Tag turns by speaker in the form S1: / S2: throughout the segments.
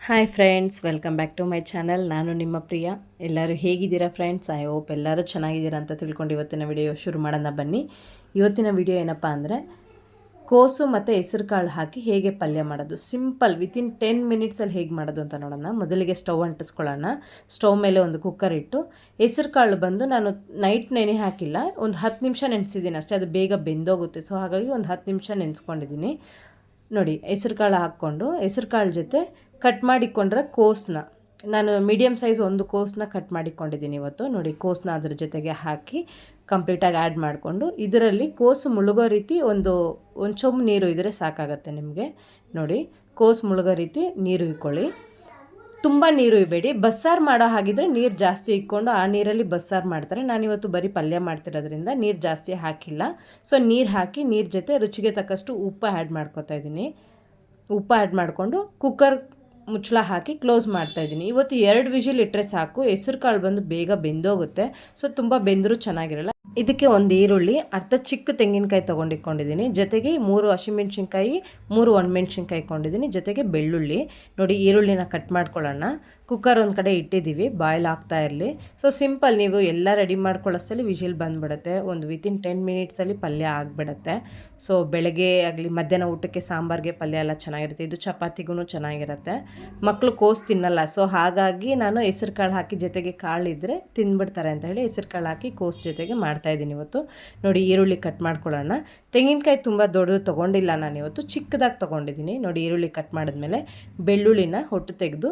S1: Hi friends, welcome back to my channel. ನಾನು ನಿಮ್ಮ ಪ್ರಿಯ. ಎಲ್ಲರೂ ಹೇಗಿದ್ದೀರಾ ಫ್ರೆಂಡ್ಸ್? ಐ ಹೋಪ್ ಎಲ್ಲರೂ ಚೆನ್ನಾಗಿದ್ದೀರಾ ಅಂತ ತಿಳ್ಕೊಂಡು ಇವತ್ತಿನ ವಿಡಿಯೋ ಶುರು ಮಾಡೋಣ ಬನ್ನಿ. ಇವತ್ತಿನ ವಿಡಿಯೋ ಏನಪ್ಪ ಅಂದರೆ ಕೋಸು ಮತ್ತು ಹೆಸರು ಕಾಳು ಹಾಕಿ ಹೇಗೆ ಪಲ್ಯ ಮಾಡೋದು, ಸಿಂಪಲ್ ವಿತಿನ್ 10 ಮಿನಿಟ್ಸಲ್ಲಿ ಹೇಗೆ ಮಾಡೋದು ಅಂತ ನೋಡೋಣ. ಮೊದಲಿಗೆ ಸ್ಟವ್ ಅಂಟಿಸ್ಕೊಳ್ಳೋಣ. ಸ್ಟವ್ ಮೇಲೆ ಒಂದು ಕುಕ್ಕರ್ ಇಟ್ಟು ಹೆಸರು ಕಾಳು ಬಂದು ನಾನು ನೈಟ್ ನೆನೆ ಹಾಕಿಲ್ಲ, ಒಂದು 10 ನಿಮಿಷ ನೆನೆಸಿದ್ದೀನಿ ಅಷ್ಟೇ. ಅದು ಬೇಗ ಬೆಂದೋಗುತ್ತೆ. ಸೊ ಹಾಗಾಗಿ ಒಂದು 10 ನಿಮಿಷ ನೆನೆಸ್ಕೊಂಡಿದ್ದೀನಿ. ನೋಡಿ, ಹೆಸರು ಕಾಳು ಹಾಕ್ಕೊಂಡು ಹೆಸರು ಕಾಳು ಜೊತೆ ಕಟ್ ಮಾಡಿಕೊಂಡ್ರೆ ಕೋಸನ್ನ ನಾನು ಮೀಡಿಯಮ್ ಸೈಜ್ ಒಂದು ಕೋಸನ್ನ ಕಟ್ ಮಾಡಿಕೊಂಡಿದ್ದೀನಿ ಇವತ್ತು. ನೋಡಿ, ಕೋಸನ್ನ ಅದ್ರ ಜೊತೆಗೆ ಹಾಕಿ ಕಂಪ್ಲೀಟಾಗಿ ಆ್ಯಡ್ ಮಾಡಿಕೊಂಡು ಇದರಲ್ಲಿ ಕೋಸು ಮುಳುಗೋ ರೀತಿ ಒಂದು ಚೊಂಬು ನೀರು ಇದ್ದರೆ ಸಾಕಾಗತ್ತೆ ನಿಮಗೆ. ನೋಡಿ, ಕೋಸು ಮುಳುಗೋ ರೀತಿ ನೀರು ಇಕ್ಕೊಳ್ಳಿ. ತುಂಬ ನೀರು ಇಬೇಡಿ. ಬಸ್ಸಾರು ಮಾಡೋ ಹಾಗಿದ್ರೆ ನೀರು ಜಾಸ್ತಿ ಇಕ್ಕೊಂಡು ಆ ನೀರಲ್ಲಿ ಬಸ್ಸಾರು ಮಾಡ್ತಾರೆ. ನಾನಿವತ್ತು ಬರೀ ಪಲ್ಯ ಮಾಡ್ತಿರೋದ್ರಿಂದ ನೀರು ಜಾಸ್ತಿ ಹಾಕಿಲ್ಲ. ಸೊ ನೀರು ಹಾಕಿ ನೀರು ಜೊತೆ ರುಚಿಗೆ ತಕ್ಕಷ್ಟು ಉಪ್ಪು ಆ್ಯಡ್ ಮಾಡ್ಕೊತಾ ಇದ್ದೀನಿ. ಉಪ್ಪು ಆ್ಯಡ್ ಮಾಡಿಕೊಂಡು ಕುಕ್ಕರ್ ಮುಚ್ಚಳ ಹಾಕಿ ಕ್ಲೋಸ್ ಮಾಡ್ತಾಯಿದ್ದೀನಿ. ಇವತ್ತು 2 ವಿಷಿಲ್ ಇಟ್ಟರೆ ಸಾಕು. ಹೆಸರು ಕಾಳು ಬಂದು ಬೇಗ ಬೆಂದೋಗುತ್ತೆ. ಸೊ ತುಂಬ ಬೆಂದರೂ ಚೆನ್ನಾಗಿರಲ್ಲ. ಇದಕ್ಕೆ ಒಂದು ಈರುಳ್ಳಿ, ಅರ್ಧ ಚಿಕ್ಕ ತೆಂಗಿನಕಾಯಿ ತೊಗೊಂಡಿಕೊಂಡಿದ್ದೀನಿ. ಜೊತೆಗೆ 3 ಹಸಿಮೆಣ್ಸಿನ್ಕಾಯಿ, 3 ಒಣಮೆಣ್ಸಿನ್ಕಾಯಿ ಕೊಂಡಿದ್ದೀನಿ. ಜೊತೆಗೆ ಬೆಳ್ಳುಳ್ಳಿ. ನೋಡಿ, ಈರುಳ್ಳಿನ ಕಟ್ ಮಾಡ್ಕೊಳ್ಳೋಣ. ಕುಕ್ಕರ್ ಒಂದು ಕಡೆ ಇಟ್ಟಿದ್ದೀವಿ, ಬಾಯ್ಲ್ ಆಗ್ತಾ ಇರಲಿ. ಸೊ ಸಿಂಪಲ್, ನೀವು ಎಲ್ಲ ರೆಡಿ ಮಾಡ್ಕೊಳ್ಳೋಷ್ಟಲ್ಲಿ ವಿಷಿಲ್ ಬಂದುಬಿಡುತ್ತೆ. ಒಂದು ವಿತಿನ್ 10 ಮಿನಿಟ್ಸಲ್ಲಿ ಪಲ್ಯ ಆಗಿಬಿಡುತ್ತೆ. ಸೊ ಬೆಳಗ್ಗೆ ಆಗಲಿ ಮಧ್ಯಾಹ್ನ ಊಟಕ್ಕೆ ಸಾಂಬಾರಿಗೆ ಪಲ್ಯ ಎಲ್ಲ ಚೆನ್ನಾಗಿರುತ್ತೆ. ಇದು ಚಪಾತಿಗೂ ಚೆನ್ನಾಗಿರುತ್ತೆ. ಮಕ್ಕಳು ಕೋಸು ತಿನ್ನಲ್ಲ. ಸೊ ಹಾಗಾಗಿ ನಾನು ಹೆಸರು ಕಾಳು ಹಾಕಿ ಜೊತೆಗೆ ಕಾಳಿದ್ರೆ ತಿಂದ್ಬಿಡ್ತಾರೆ ಅಂತ ಹೇಳಿ ಹೆಸರು ಕಾಳು ಹಾಕಿ ಕೋಸು ಜೊತೆಗೆ ಮಾಡ್ತಾಯಿದ್ದೀನಿ ಇವತ್ತು. ನೋಡಿ, ಈರುಳ್ಳಿ ಕಟ್ ಮಾಡ್ಕೊಳ್ಳೋಣ. ತೆಂಗಿನಕಾಯಿ ತುಂಬ ದೊಡ್ಡದು ತೊಗೊಂಡಿಲ್ಲ ನಾನು ಇವತ್ತು, ಚಿಕ್ಕದಾಗಿ ತೊಗೊಂಡಿದ್ದೀನಿ. ನೋಡಿ, ಈರುಳ್ಳಿ ಕಟ್ ಮಾಡಿದ್ಮೇಲೆ ಬೆಳ್ಳುಳ್ಳಿನ ಹೊಟ್ಟು ತೆಗೆದು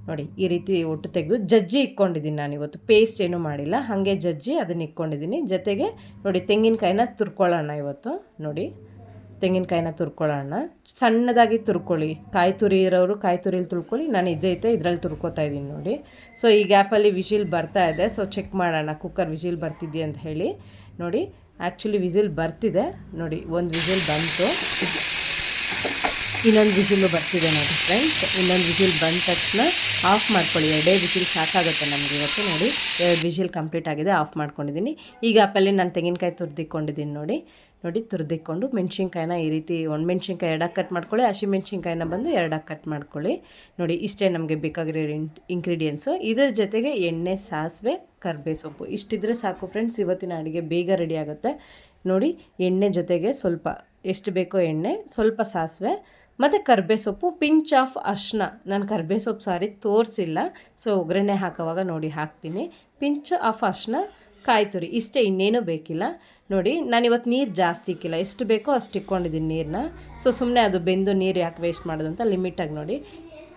S1: ನೋಡಿ ಈ ರೀತಿ ಒಟ್ಟು ತೆಗೆದು ಜಜ್ಜಿ ಇಕ್ಕೊಂಡಿದ್ದೀನಿ. ನಾನು ಇವತ್ತು ಪೇಸ್ಟ್ ಏನೂ ಮಾಡಿಲ್ಲ, ಹಾಗೆ ಜಜ್ಜಿ ಅದನ್ನು ಇಕ್ಕೊಂಡಿದ್ದೀನಿ. ಜೊತೆಗೆ ನೋಡಿ, ತೆಂಗಿನಕಾಯಿನ ತುರ್ಕೊಳ್ಳೋಣ ಇವತ್ತು. ನೋಡಿ, ತೆಂಗಿನಕಾಯಿನ ತುರ್ಕೊಳ್ಳೋಣ. ಸಣ್ಣದಾಗಿ ತುರ್ಕೊಳ್ಳಿ. ಕಾಯಿ ತುರಿ ಇರೋರು ಕಾಯಿ ತುರಿಲಿ ತುರ್ಕೊಳ್ಳಿ. ನಾನು ಇದರಲ್ಲಿ ತುರ್ಕೋತಾ ಇದ್ದೀನಿ ನೋಡಿ. ಸೊ ಈ ಗ್ಯಾಪಲ್ಲಿ ವಿಷಿಲ್ ಬರ್ತಾ ಇದೆ. ಸೊ ಚೆಕ್ ಮಾಡೋಣ ಕುಕ್ಕರ್ ವಿಷಿಲ್ ಬರ್ತಿದ್ದೆ ಅಂತ ಹೇಳಿ. ನೋಡಿ, ಆ್ಯಕ್ಚುಲಿ ವಿಷಿಲ್ ಬರ್ತಿದೆ. ನೋಡಿ, ಒಂದು ವಿಷಿಲ್ ಬಂತು, ಇನ್ನೊಂದು ವಿಷಿಲು ಬರ್ತಿದೆ ನೋಡಿ ಫ್ರೆಂಡ್ಸ್. ಇನ್ನೊಂದು ವಿಷಿಲ್ ಬಂದ ತಕ್ಷಣ ಆಫ್ ಮಾಡ್ಕೊಳ್ಳಿ. 2 ವಿಷಿಲ್ ಸಾಕಾಗುತ್ತೆ ನಮಗೆ ಇವತ್ತು. ನೋಡಿ, 2 ವಿಷಿಲ್ ಕಂಪ್ಲೀಟ್ ಆಗಿದೆ, ಆಫ್ ಮಾಡ್ಕೊಂಡಿದ್ದೀನಿ. ಈಗ ಆಪಲ್ಲಿ ನಾನು ತೆಂಗಿನಕಾಯಿ ತುರಿದಿಕ್ಕೊಂಡಿದ್ದೀನಿ. ನೋಡಿ, ತುರಿದಿಕ್ಕೊಂಡು ಮೆಣಸಿನ್ಕಾಯಿನ ಈ ರೀತಿ ಒಣಮೆಣ್ಸಿನ್ಕಾಯಿ 2 ಕಟ್ ಮಾಡ್ಕೊಳ್ಳಿ. ಹಸಿಮೆಣ್ಸಿನ್ಕಾಯಿನ ಬಂದು 2 ಕಟ್ ಮಾಡ್ಕೊಳ್ಳಿ. ನೋಡಿ, ಇಷ್ಟೇ ನಮಗೆ ಬೇಕಾಗಿರೋ ಇಂಗ್ರೀಡಿಯೆಂಟ್ಸು. ಇದರ ಜೊತೆಗೆ ಎಣ್ಣೆ, ಸಾಸಿವೆ, ಕರಿಬೇವು ಸೊಪ್ಪು ಇಷ್ಟಿದ್ರೆ ಸಾಕು ಫ್ರೆಂಡ್ಸ್. ಇವತ್ತಿನ ಅಡುಗೆ ಬೇಗ ರೆಡಿ ಆಗುತ್ತೆ. ನೋಡಿ, ಎಣ್ಣೆ ಜೊತೆಗೆ ಸ್ವಲ್ಪ ಎಷ್ಟು ಬೇಕೋ ಎಣ್ಣೆ, ಸ್ವಲ್ಪ ಸಾಸಿವೆ ಮತ್ತು ಕರಿಬೇವು ಸೊಪ್ಪು, ಪಿಂಚ್ ಆಫ್ ಅರಿಶಿನ. ನಾನು ಕರಿಬೇವು ಸೊಪ್ಪು ತೋರಿಸಿಲ್ಲ. ಸೊ ಒಗ್ಗರಣೆ ಹಾಕೋವಾಗ ನೋಡಿ ಹಾಕ್ತೀನಿ. ಪಿಂಚ್ ಆಫ್ ಅರಿಶಿನ, ಕಾಯಿ ತುರಿ, ಇಷ್ಟೇ, ಇನ್ನೇನೂ ಬೇಕಿಲ್ಲ. ನೋಡಿ, ನಾನಿವತ್ತು ನೀರು ಜಾಸ್ತಿ ಇಕ್ಕಿಲ್ಲ, ಎಷ್ಟು ಬೇಕೋ ಅಷ್ಟು ಇಕ್ಕೊಂಡಿದ್ದೀನಿ ನೀರನ್ನ. ಸೊ ಸುಮ್ಮನೆ ಅದು ಬೆಂದು ನೀರು ಯಾಕೆ ವೇಸ್ಟ್ ಮಾಡೋದು ಅಂತ ಲಿಮಿಟಾಗಿ ನೋಡಿ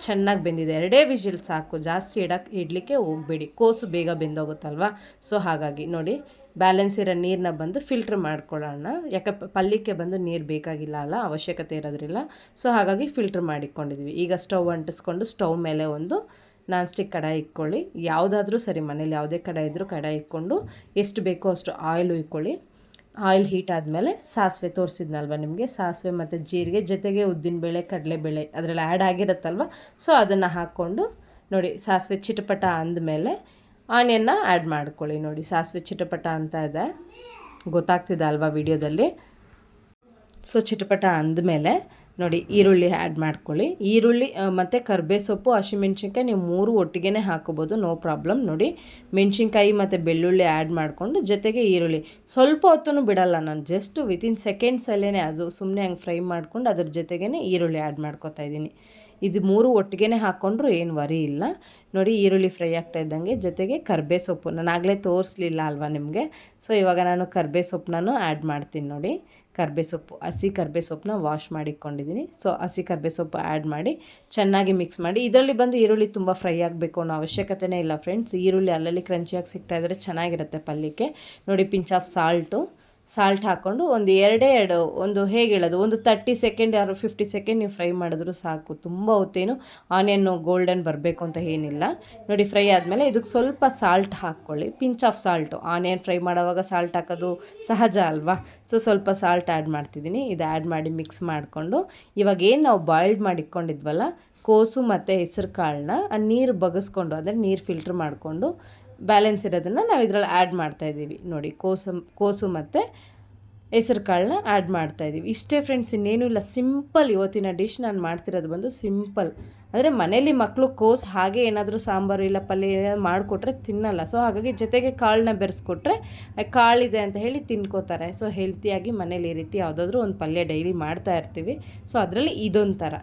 S1: ಚೆನ್ನಾಗಿ ಬೆಂದಿದೆ. 2 ವಿಷಿಲ್ ಸಾಕು, ಜಾಸ್ತಿ ಇಡಲಿಕ್ಕೆ ಹೋಗಬೇಡಿ. ಕೋಸು ಬೇಗ ಬೆಂದೋಗುತ್ತಲ್ವ. ಸೊ ಹಾಗಾಗಿ ನೋಡಿ, ಬ್ಯಾಲೆನ್ಸ್ ಇರೋ ನೀರನ್ನ ಬಂದು ಫಿಲ್ಟ್ರ್ ಮಾಡ್ಕೊಳ್ಳೋಣ. ಯಾಕೆ ಪಲ್ಯಕ್ಕೆ ಬಂದು ನೀರು ಬೇಕಾಗಿಲ್ಲ ಅಲ್ಲ, ಅವಶ್ಯಕತೆ ಇರೋದ್ರಿಲ್ಲ. ಸೊ ಹಾಗಾಗಿ ಫಿಲ್ಟ್ರ್ ಮಾಡಿಕೊಂಡಿದ್ವಿ. ಈಗ ಸ್ಟವ್ ಅಂಟಿಸ್ಕೊಂಡು ಸ್ಟವ್ ಮೇಲೆ ಒಂದು ನಾನ್ ಸ್ಟಿಕ್ ಕಡಾಯಿ ಇಕ್ಕೊಳ್ಳಿ. ಯಾವುದಾದ್ರೂ ಸರಿ, ಮನೇಲಿ ಯಾವುದೇ ಕಡಾಯಿ ಇದ್ದರೂ ಕಡಾಯಿ ಇಕ್ಕೊಂಡು ಎಷ್ಟು ಬೇಕೋ ಅಷ್ಟು ಆಯಿಲು ಇಕ್ಕೊಳ್ಳಿ. ಆಯಿಲ್ ಹೀಟ್ ಆದಮೇಲೆ ಸಾಸಿವೆ ತೋರಿಸಿದ್ನಲ್ವ ನಿಮಗೆ, ಸಾಸಿವೆ ಮತ್ತು ಜೀರಿಗೆ ಜೊತೆಗೆ ಉದ್ದಿನಬೇಳೆ, ಕಡಲೆಬೇಳೆ ಅದರಲ್ಲಿ ಆ್ಯಡ್ ಆಗಿರುತ್ತಲ್ವ. ಸೊ ಅದನ್ನು ಹಾಕ್ಕೊಂಡು ನೋಡಿ, ಸಾಸಿವೆ ಚಿಟಪಟ ಅಂದಮೇಲೆ ಆನಿಯನ್ನ ಆ್ಯಡ್ ಮಾಡ್ಕೊಳ್ಳಿ. ನೋಡಿ, ಸಾಸಿವೆ ಚಿಟಪಟ ಅಂತ ಇದೆ, ಗೊತ್ತಾಗ್ತಿದೆ ಅಲ್ವಾ ವಿಡಿಯೋದಲ್ಲಿ. ಸೊ ಚಿಟಪಟ ಅಂದಮೇಲೆ ನೋಡಿ, ಈರುಳ್ಳಿ ಆ್ಯಡ್ ಮಾಡ್ಕೊಳ್ಳಿ. ಈರುಳ್ಳಿ ಮತ್ತು ಕರಿಬೇವು ಸೊಪ್ಪು, ಹಸಿಮೆಣ್ಸಿನ್ಕಾಯಿ ನೀವು 3 ಒಟ್ಟಿಗೆ ಹಾಕೋಬೋದು, ನೋ ಪ್ರಾಬ್ಲಮ್. ನೋಡಿ, ಮೆಣಸಿನ್ಕಾಯಿ ಮತ್ತು ಬೆಳ್ಳುಳ್ಳಿ ಆ್ಯಡ್ ಮಾಡಿಕೊಂಡು ಜೊತೆಗೆ ಈರುಳ್ಳಿ ಸ್ವಲ್ಪ ಹೊತ್ತೂ ಬಿಡಲ್ಲ ನಾನು, ಜಸ್ಟ್ ವಿತಿನ್ ಸೆಕೆಂಡ್ಸಲ್ಲೇ ಅದು ಸುಮ್ಮನೆ ಹಂಗೆ ಫ್ರೈ ಮಾಡ್ಕೊಂಡು ಅದ್ರ ಜೊತೆಗೇ ಈರುಳ್ಳಿ ಆ್ಯಡ್ ಮಾಡ್ಕೊತಾ ಇದ್ದೀನಿ. ಇದು 3 ಒಟ್ಟಿಗೆ ಹಾಕ್ಕೊಂಡ್ರೂ ಏನು ವರಿ ಇಲ್ಲ. ನೋಡಿ, ಈರುಳ್ಳಿ ಫ್ರೈ ಆಗ್ತಾ ಇದ್ದಂಗೆ ಜೊತೆಗೆ ಕರಿಬೇವು ಸೊಪ್ಪು ನಾನು ಆಗಲೇ ತೋರಿಸ್ಲಿಲ್ಲ ಅಲ್ವಾ ನಿಮಗೆ. ಸೊ ಇವಾಗ ನಾನು ಕರಿಬೇವು ಸೊಪ್ಪನ್ನು ಆ್ಯಡ್ ಮಾಡ್ತೀನಿ. ನೋಡಿ, ಕರಿಬೇವು ಸೊಪ್ಪು, ಹಸಿ ಕರಿಬೇವು ಸೊಪ್ಪನ್ನ ವಾಶ್ ಮಾಡಿಕೊಂಡಿದ್ದೀನಿ. ಸೊ ಹಸಿ ಕರಿಬೇವು ಸೊಪ್ಪು ಆ್ಯಡ್ ಮಾಡಿ ಚೆನ್ನಾಗಿ ಮಿಕ್ಸ್ ಮಾಡಿ. ಇದರಲ್ಲಿ ಬಂದು ಈರುಳ್ಳಿ ತುಂಬ ಫ್ರೈ ಆಗಬೇಕು ಅನ್ನೋ ಅವಶ್ಯಕತೆನೇ ಇಲ್ಲ ಫ್ರೆಂಡ್ಸ್. ಈರುಳ್ಳಿ ಅಲ್ಲಲ್ಲಿ ಕ್ರಂಚಿಯಾಗಿ ಸಿಗ್ತಾಯಿದ್ರೆ ಚೆನ್ನಾಗಿರುತ್ತೆ ಪಲ್ಯಕ್ಕೆ. ನೋಡಿ, ಪಿಂಚ್ ಆಫ್ ಸಾಲ್ಟ್ ಹಾಕ್ಕೊಂಡು ಒಂದು ಹೇಗೆ ಹೇಳೋದು, ಒಂದು 30 ಸೆಕೆಂಡ್ ಯಾರು 50 ಸೆಕೆಂಡ್ ನೀವು ಫ್ರೈ ಮಾಡಿದ್ರೂ ಸಾಕು. ತುಂಬ ಹೊತ್ತೇನು ಆನಿಯನ್ನು ಗೋಲ್ಡನ್ ಬರಬೇಕು ಅಂತ ಏನಿಲ್ಲ. ನೋಡಿ, ಫ್ರೈ ಆದಮೇಲೆ ಇದಕ್ಕೆ ಸ್ವಲ್ಪ ಸಾಲ್ಟ್ ಹಾಕ್ಕೊಳ್ಳಿ, pinch off salt. Onion fry ಮಾಡೋವಾಗ ಸಾಲ್ಟ್ ಹಾಕೋದು ಸಹಜ ಅಲ್ವಾ. ಸೊ ಸ್ವಲ್ಪ ಸಾಲ್ಟ್ ಆ್ಯಡ್ ಮಾಡ್ತಿದ್ದೀನಿ. ಇದು ಆ್ಯಡ್ ಮಾಡಿ ಮಿಕ್ಸ್ ಮಾಡಿಕೊಂಡು ಇವಾಗ ಏನು ನಾವು ಬಾಯ್ಲ್ಡ್ ಮಾಡಿಕೊಂಡಿದ್ವಲ್ಲ ಕೋಸು ಮತ್ತು ಹೆಸರು ಕಾಳನ್ನ ಆ ನೀರು ಬಗಸ್ಕೊಂಡು, ಅಂದರೆ ನೀರು ಫಿಲ್ಟ್ರ್ ಮಾಡಿಕೊಂಡು ಬ್ಯಾಲೆನ್ಸ್ ಇರೋದನ್ನು ನಾವು ಇದರಲ್ಲಿ ಆ್ಯಡ್ ಮಾಡ್ತಾಯಿದ್ದೀವಿ. ನೋಡಿ, ಕೋಸು ಮತ್ತು ಹೆಸರು ಕಾಳನ್ನ ಆ್ಯಡ್ ಮಾಡ್ತಾಯಿದ್ದೀವಿ. ಇಷ್ಟೇ ಫ್ರೆಂಡ್ಸ್, ಇನ್ನೇನು ಇಲ್ಲ. ಸಿಂಪಲ್ ಇವತ್ತಿನ ಡಿಶ್ ನಾನು ಮಾಡ್ತಿರೋದು ಬಂದು ಸಿಂಪಲ್. ಅಂದರೆ ಮನೇಲಿ ಮಕ್ಕಳು ಕೋಸು ಹಾಗೆ ಏನಾದರೂ ಸಾಂಬಾರು ಇಲ್ಲ ಪಲ್ಯ ಏನಾದರೂ ಮಾಡಿಕೊಟ್ರೆ ತಿನ್ನಲ್ಲ. ಸೊ ಹಾಗಾಗಿ ಜೊತೆಗೆ ಕಾಳನ್ನ ಬೆರೆಸ್ಕೊಟ್ರೆ ಕಾಳಿದೆ ಅಂತ ಹೇಳಿ ತಿನ್ಕೋತಾರೆ. ಸೊ ಹೆಲ್ತಿಯಾಗಿ ಮನೇಲಿ ಈ ರೀತಿ ಯಾವುದಾದ್ರೂ ಒಂದು ಪಲ್ಯ ಡೈಲಿ ಮಾಡ್ತಾ ಇರ್ತೀವಿ. ಸೊ ಅದರಲ್ಲಿ ಇದೊಂದು ಥರ.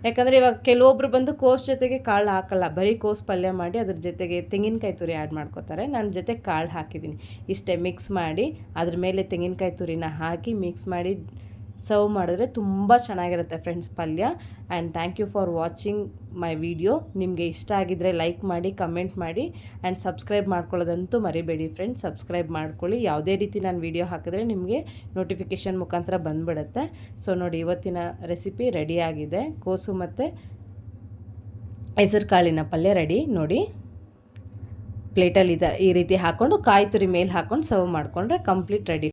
S1: ಯಾಕಂದರೆ ಇವಾಗ ಕೆಲವೊಬ್ರು ಬಂದು ಕೋಸು ಜೊತೆಗೆ ಕಾಳು ಹಾಕಲ್ಲ, ಬರೀ ಕೋಸು ಪಲ್ಯ ಮಾಡಿ ಅದ್ರ ಜೊತೆಗೆ ತೆಂಗಿನಕಾಯಿ ತುರಿ ಆ್ಯಡ್ ಮಾಡ್ಕೋತಾರೆ. ನಾನು ಜೊತೆ ಕಾಳು ಹಾಕಿದ್ದೀನಿ. ಇಷ್ಟೇ ಮಿಕ್ಸ್ ಮಾಡಿ ಅದ್ರ ಮೇಲೆ ತೆಂಗಿನಕಾಯಿ ತುರಿನ ಹಾಕಿ ಮಿಕ್ಸ್ ಮಾಡಿ ಸರ್ವ್ ಮಾಡಿದ್ರೆ ತುಂಬ ಚೆನ್ನಾಗಿರುತ್ತೆ ಫ್ರೆಂಡ್ಸ್ ಪಲ್ಯ. And thank you for watching my video. ನಿಮಗೆ ಇಷ್ಟ ಆಗಿದ್ದರೆ ಲೈಕ್ ಮಾಡಿ, ಕಮೆಂಟ್ ಮಾಡಿ ಆ್ಯಂಡ್ ಸಬ್ಸ್ಕ್ರೈಬ್ ಮಾಡ್ಕೊಳ್ಳೋದಂತೂ ಮರಿಬೇಡಿ ಫ್ರೆಂಡ್ಸ್. ಸಬ್ಸ್ಕ್ರೈಬ್ ಮಾಡ್ಕೊಳ್ಳಿ. ಯಾವುದೇ ರೀತಿ ನಾನು ವಿಡಿಯೋ ಹಾಕಿದ್ರೆ ನಿಮಗೆ ನೋಟಿಫಿಕೇಷನ್ ಮುಖಾಂತರ ಬಂದುಬಿಡುತ್ತೆ. ಸೊ ನೋಡಿ, ಇವತ್ತಿನ ರೆಸಿಪಿ ರೆಡಿಯಾಗಿದೆ. ಕೋಸು ಮತ್ತು ಹೆಸರು ಕಾಳಿನ ಪಲ್ಯ ರೆಡಿ ನೋಡಿ. ಪ್ಲೇಟಲ್ಲಿ ಈ ರೀತಿ ಹಾಕ್ಕೊಂಡು ಕಾಯಿ ತುರಿ ಮೇಲೆ ಹಾಕ್ಕೊಂಡು ಸರ್ವ್ ಮಾಡಿಕೊಂಡ್ರೆ ಕಂಪ್ಲೀಟ್ ರೆಡಿ.